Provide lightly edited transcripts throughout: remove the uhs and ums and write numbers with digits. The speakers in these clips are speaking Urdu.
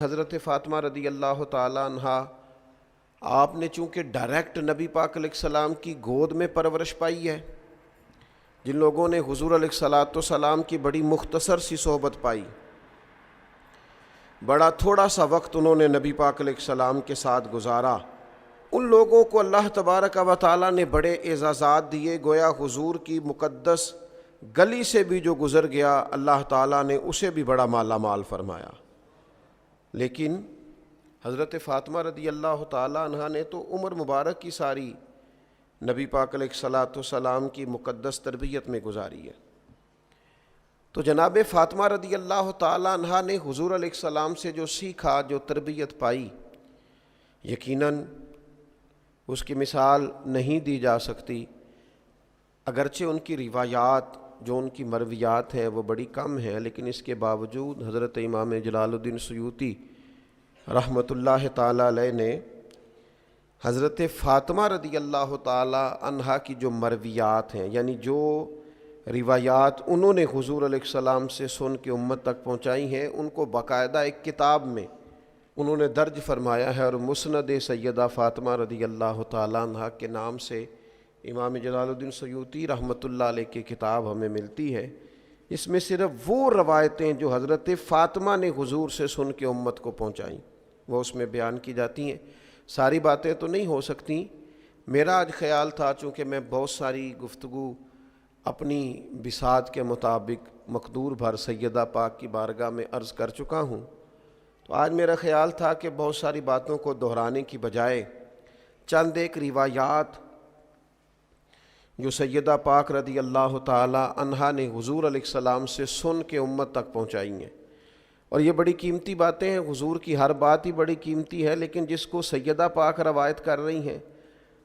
حضرت فاطمہ رضی اللہ تعالیٰ عنہ آپ نے چونکہ ڈائریکٹ نبی پاک علیہ السلام کی گود میں پرورش پائی ہے، جن لوگوں نے حضور علیہ الصلاۃ والسلام کی بڑی مختصر سی صحبت پائی، بڑا تھوڑا سا وقت انہوں نے نبی پاک علیہ السلام کے ساتھ گزارا، ان لوگوں کو اللہ تبارک و تعالیٰ نے بڑے اعزازات دیے، گویا حضور کی مقدس گلی سے بھی جو گزر گیا اللہ تعالیٰ نے اسے بھی بڑا مالا مال فرمایا۔ لیکن حضرت فاطمہ رضی اللہ تعالیٰ عنہ نے تو عمر مبارک کی ساری نبی پاک علیہ الصلاۃ والسلام کی مقدس تربیت میں گزاری ہے۔ تو جناب فاطمہ رضی اللہ تعالیٰ عنہ نے حضور علیہ السلام سے جو سیکھا، جو تربیت پائی، یقیناً اس کی مثال نہیں دی جا سکتی۔ اگرچہ ان کی روایات جو ان کی مرویات ہیں وہ بڑی کم ہیں، لیکن اس کے باوجود حضرت امام جلال الدین سیوطی رحمۃ اللہ تعالی علیہ نے حضرت فاطمہ رضی اللہ تعالی عنہا کی جو مرویات ہیں، یعنی جو روایات انہوں نے حضور علیہ السلام سے سن کے امت تک پہنچائی ہیں، ان کو باقاعدہ ایک کتاب میں انہوں نے درج فرمایا ہے، اور مسند سیدہ فاطمہ رضی اللہ تعالی عنہا کے نام سے امام جلال الدین سیوطی رحمۃ اللہ علیہ کی کتاب ہمیں ملتی ہے۔ اس میں صرف وہ روایتیں جو حضرت فاطمہ نے حضور سے سن کے امت کو پہنچائیں وہ اس میں بیان کی جاتی ہیں۔ ساری باتیں تو نہیں ہو سکتی، میرا آج خیال تھا چونکہ میں بہت ساری گفتگو اپنی بساط کے مطابق مقدور بھر سیدہ پاک کی بارگاہ میں عرض کر چکا ہوں، تو آج میرا خیال تھا کہ بہت ساری باتوں کو دہرانے کی بجائے چند ایک روایات جو سیدہ پاک رضی اللہ تعالی عنہا نے حضور علیہ السلام سے سن کے امت تک پہنچائی ہیں، اور یہ بڑی قیمتی باتیں ہیں۔ حضور کی ہر بات ہی بڑی قیمتی ہے، لیکن جس کو سیدہ پاک روایت کر رہی ہیں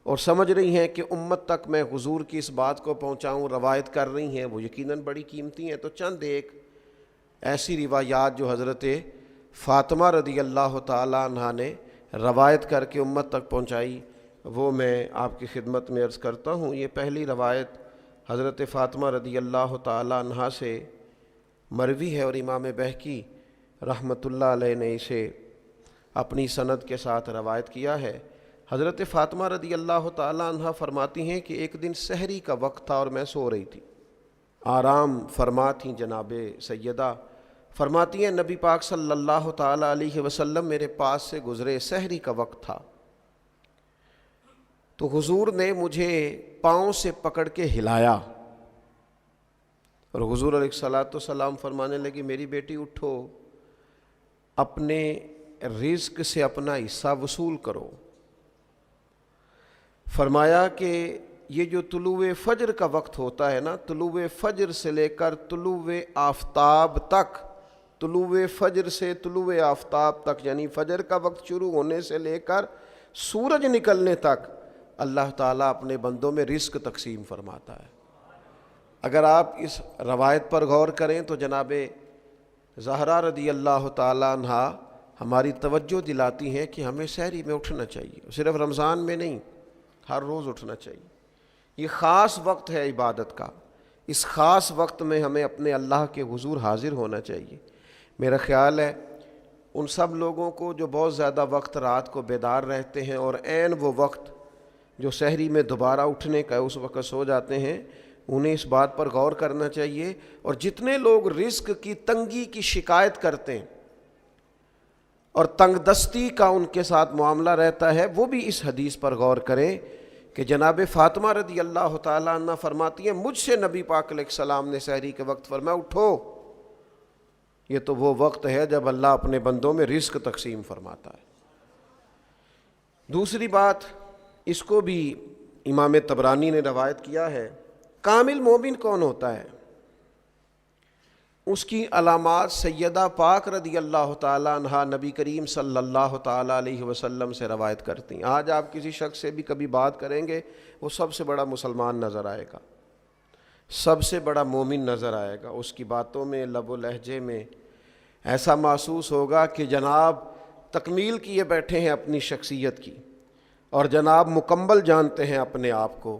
اور سمجھ رہی ہیں کہ امت تک میں حضور کی اس بات کو پہنچاؤں، روایت کر رہی ہیں، وہ یقیناً بڑی قیمتی ہیں۔ تو چند ایک ایسی روایات جو حضرت فاطمہ رضی اللہ تعالی عنہا نے روایت کر کے امت تک پہنچائی وہ میں آپ کی خدمت میں عرض کرتا ہوں۔ یہ پہلی روایت حضرت فاطمہ رضی اللہ تعالی عنہا سے مروی ہے، اور امام بہقی رحمۃ اللہ علیہ نے اسے اپنی سند کے ساتھ روایت کیا ہے۔ حضرت فاطمہ رضی اللہ تعالی عنہا فرماتی ہیں کہ ایک دن سحری کا وقت تھا اور میں سو رہی تھی، آرام فرما تھیں جناب سیدہ۔ فرماتی ہیں نبی پاک صلی اللہ تعالی علیہ وسلم میرے پاس سے گزرے، سحری کا وقت تھا، تو حضور نے مجھے پاؤں سے پکڑ کے ہلایا، اور حضور علیہ الصلاۃ والسلام فرمانے لگے میری بیٹی اٹھو، اپنے رزق سے اپنا حصہ وصول کرو۔ فرمایا کہ یہ جو طلوع فجر کا وقت ہوتا ہے نا، طلوع فجر سے لے کر طلوع آفتاب تک، طلوع فجر سے طلوع آفتاب تک، یعنی فجر کا وقت شروع ہونے سے لے کر سورج نکلنے تک اللہ تعالیٰ اپنے بندوں میں رزق تقسیم فرماتا ہے۔ اگر آپ اس روایت پر غور کریں تو جناب زہرا رضی اللہ تعالیٰ عنہا ہماری توجہ دلاتی ہیں کہ ہمیں سحری میں اٹھنا چاہیے، صرف رمضان میں نہیں، ہر روز اٹھنا چاہیے۔ یہ خاص وقت ہے عبادت کا، اس خاص وقت میں ہمیں اپنے اللہ کے حضور حاضر ہونا چاہیے۔ میرا خیال ہے ان سب لوگوں کو جو بہت زیادہ وقت رات کو بیدار رہتے ہیں اور عین وہ وقت جو سحری میں دوبارہ اٹھنے کا اس وقت سو جاتے ہیں، انہیں اس بات پر غور کرنا چاہیے۔ اور جتنے لوگ رزق کی تنگی کی شکایت کرتے ہیں اور تنگ دستی کا ان کے ساتھ معاملہ رہتا ہے، وہ بھی اس حدیث پر غور کریں کہ جناب فاطمہ رضی اللہ تعالیٰ عنہ فرماتی ہیں مجھ سے نبی پاک علیہ السلام نے سحری کے وقت فرمایا اٹھو، یہ تو وہ وقت ہے جب اللہ اپنے بندوں میں رزق تقسیم فرماتا ہے۔ دوسری بات، اس کو بھی امام طبرانی نے روایت کیا ہے، کامل مومن کون ہوتا ہے؟ اس کی علامات سیدہ پاک رضی اللہ تعالی عنہا نبی کریم صلی اللہ تعالی علیہ وسلم سے روایت کرتی ہیں۔ آج آپ کسی شخص سے بھی کبھی بات کریں گے، وہ سب سے بڑا مسلمان نظر آئے گا، سب سے بڑا مومن نظر آئے گا، اس کی باتوں میں، لب و لہجے میں ایسا محسوس ہوگا کہ جناب تکمیل کیے بیٹھے ہیں اپنی شخصیت کی، اور جناب مکمل جانتے ہیں اپنے آپ کو۔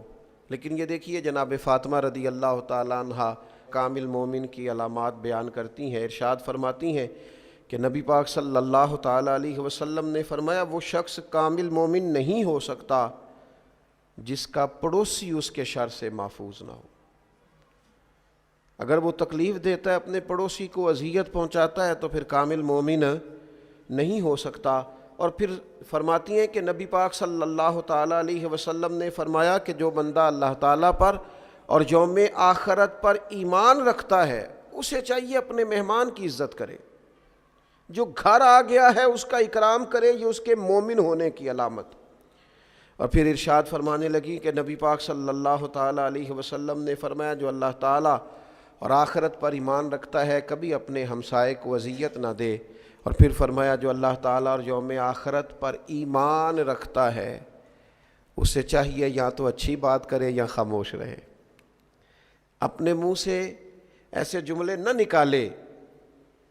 لیکن یہ دیکھیے جناب فاطمہ رضی اللہ تعالی عنہا کامل مومن کی علامات بیان کرتی ہیں، ارشاد فرماتی ہیں کہ نبی پاک صلی اللہ تعالیٰ علیہ وسلم نے فرمایا وہ شخص کامل مومن نہیں ہو سکتا جس کا پڑوسی اس کے شر سے محفوظ نہ ہو۔ اگر وہ تکلیف دیتا ہے اپنے پڑوسی کو، اذیت پہنچاتا ہے، تو پھر کامل مومن نہیں ہو سکتا۔ اور پھر فرماتی ہیں کہ نبی پاک صلی اللہ تعالیٰ علیہ وسلم نے فرمایا کہ جو بندہ اللہ تعالیٰ پر اور یوم آخرت پر ایمان رکھتا ہے اسے چاہیے اپنے مہمان کی عزت کرے، جو گھر آ گیا ہے اس کا اکرام کرے، یہ اس کے مومن ہونے کی علامت۔ اور پھر ارشاد فرمانے لگی کہ نبی پاک صلی اللہ تعالیٰ علیہ وسلم نے فرمایا جو اللہ تعالیٰ اور آخرت پر ایمان رکھتا ہے کبھی اپنے ہمسائے کو اذیت نہ دے۔ اور پھر فرمایا جو اللہ تعالیٰ اور یوم آخرت پر ایمان رکھتا ہے اسے چاہیے یا تو اچھی بات کرے یا خاموش رہے، اپنے منہ سے ایسے جملے نہ نکالے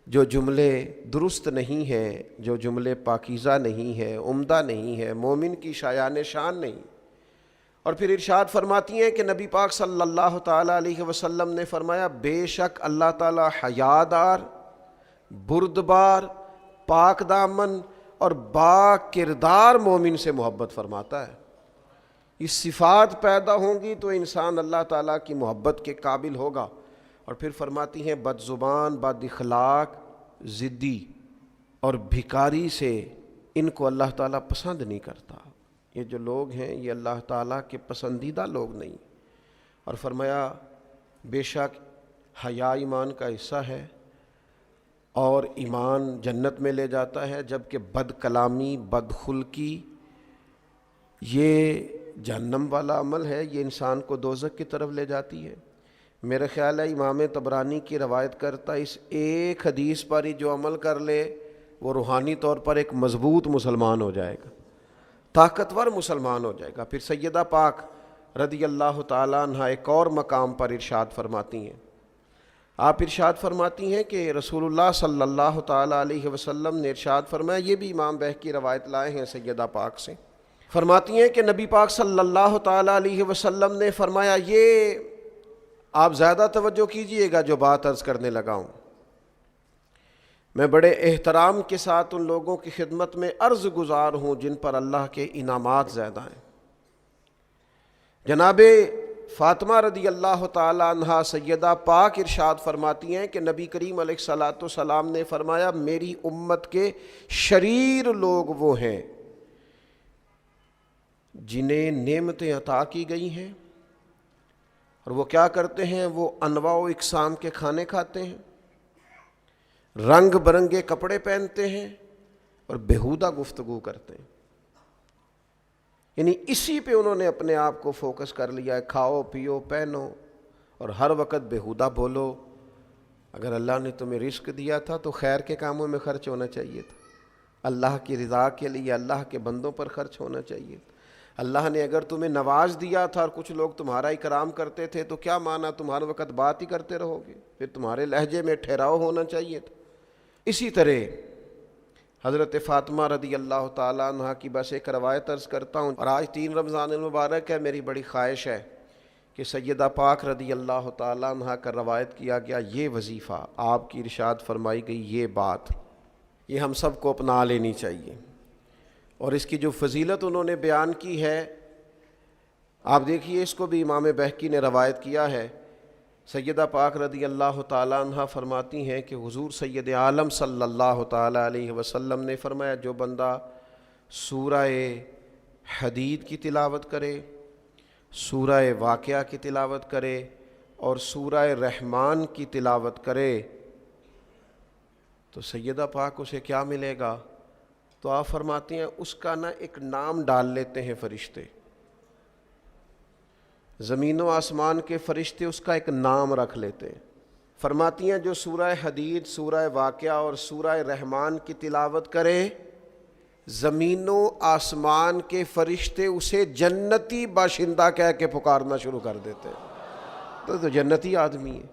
جو جملے درست نہیں ہیں، جو جملے پاکیزہ نہیں ہیں، عمدہ نہیں ہیں، مومن کی شایان شان نہیں۔ اور پھر ارشاد فرماتی ہیں کہ نبی پاک صلی اللہ تعالیٰ علیہ وسلم نے فرمایا بے شک اللہ تعالیٰ حیادار، بردبار، پاک دامن اور با کردار مومن سے محبت فرماتا ہے۔ یہ صفات پیدا ہوں گی تو انسان اللہ تعالیٰ کی محبت کے قابل ہوگا۔ اور پھر فرماتی ہیں بد زبان، بد اخلاق، ضدی اور بھکاری سے ان کو اللہ تعالیٰ پسند نہیں کرتا۔ یہ جو لوگ ہیں یہ اللہ تعالیٰ کے پسندیدہ لوگ نہیں۔ اور فرمایا بے شک حیا ایمان کا حصہ ہے اور ایمان جنت میں لے جاتا ہے، جبکہ بد کلامی، بد خلقی یہ جہنم والا عمل ہے، یہ انسان کو دوزخ کی طرف لے جاتی ہے۔ میرا خیال ہے امام طبرانی کی روایت کرتا اس ایک حدیث پر ہی جو عمل کر لے وہ روحانی طور پر ایک مضبوط مسلمان ہو جائے گا، طاقتور مسلمان ہو جائے گا۔ پھر سیدہ پاک رضی اللہ تعالیٰ عنہ ایک اور مقام پر ارشاد فرماتی ہیں، آپ ارشاد فرماتی ہیں کہ رسول اللہ صلی اللہ تعالیٰ علیہ وسلم نے ارشاد فرمایا، یہ بھی امام بہقی روایت لائے ہیں سیدہ پاک سے، فرماتی ہیں کہ نبی پاک صلی اللہ تعالیٰ علیہ وسلم نے فرمایا، یہ آپ زیادہ توجہ کیجئے گا جو بات عرض کرنے لگا ہوں، میں بڑے احترام کے ساتھ ان لوگوں کی خدمت میں عرض گزار ہوں جن پر اللہ کے انعامات زیادہ ہیں۔ جناب فاطمہ رضی اللہ تعالی عنہا سیدہ پاک ارشاد فرماتی ہیں کہ نبی کریم علیہ الصلاۃ والسلام نے فرمایا میری امت کے شریر لوگ وہ ہیں جنہیں نعمتیں عطا کی گئی ہیں اور وہ کیا کرتے ہیں، وہ انواع و اقسام کے کھانے کھاتے ہیں، رنگ برنگے کپڑے پہنتے ہیں اور بیہودہ گفتگو کرتے ہیں۔ یعنی اسی پہ انہوں نے اپنے آپ کو فوکس کر لیا ہے، کھاؤ پیو پہنو اور ہر وقت بیہودہ بولو۔ اگر اللہ نے تمہیں رزق دیا تھا تو خیر کے کاموں میں خرچ ہونا چاہیے تھا، اللہ کی رضا کے لیے اللہ کے بندوں پر خرچ ہونا چاہیے تھا۔ اللہ نے اگر تمہیں نواز دیا تھا اور کچھ لوگ تمہارا اکرام کرتے تھے تو کیا مانا تم ہر وقت بات ہی کرتے رہو گے، پھر تمہارے لہجے میں ٹھہراؤ ہونا چاہیے تھا۔ اسی طرح حضرت فاطمہ رضی اللہ تعالیٰ عنہ کی بس ایک روایت عرض کرتا ہوں، اور آج 3 رمضان المبارک ہے، میری بڑی خواہش ہے کہ سیدہ پاک رضی اللہ تعالیٰ عنہ کا روایت کیا گیا یہ وظیفہ، آپ کی ارشاد فرمائی گئی یہ بات، یہ ہم سب کو اپنا لینی چاہیے۔ اور اس کی جو فضیلت انہوں نے بیان کی ہے، آپ دیکھیے اس کو بھی امام بہقی نے روایت کیا ہے۔ سیدہ پاک رضی اللہ تعالیٰ عنہ فرماتی ہیں کہ حضور سید عالم صلی اللہ تعالیٰ علیہ وسلم نے فرمایا جو بندہ سورہ حدید کی تلاوت کرے، سورہ واقعہ کی تلاوت کرے اور سورہ رحمان کی تلاوت کرے تو سیدہ پاک اسے کیا ملے گا؟ تو آپ فرماتی ہیں اس کا ایک نام ڈال لیتے ہیں فرشتے، زمین و آسمان کے فرشتے اس کا ایک نام رکھ لیتے ہیں۔ فرماتی ہیں جو سورہ حدید، سورہ واقعہ اور سورہ رحمان کی تلاوت کرے، زمین و آسمان کے فرشتے اسے جنتی باشندہ کہہ کے پکارنا شروع کر دیتے ہیں۔ تو جنتی آدمی ہے،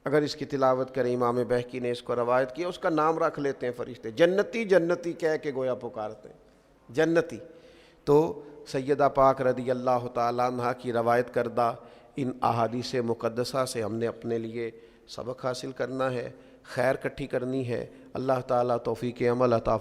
اگر اس کی تلاوت کریں، امام بہقی نے اس کو روایت کیا، اس کا نام رکھ لیتے ہیں فرشتے، جنتی جنتی کہہ کے گویا پکارتے ہیں، جنتی۔ تو سیدہ پاک رضی اللہ تعالیٰ عنہ کی روایت کردہ ان احادیث مقدسہ سے ہم نے اپنے لیے سبق حاصل کرنا ہے، خیر کٹھی کرنی ہے۔ اللہ تعالیٰ توفیق عمل عطا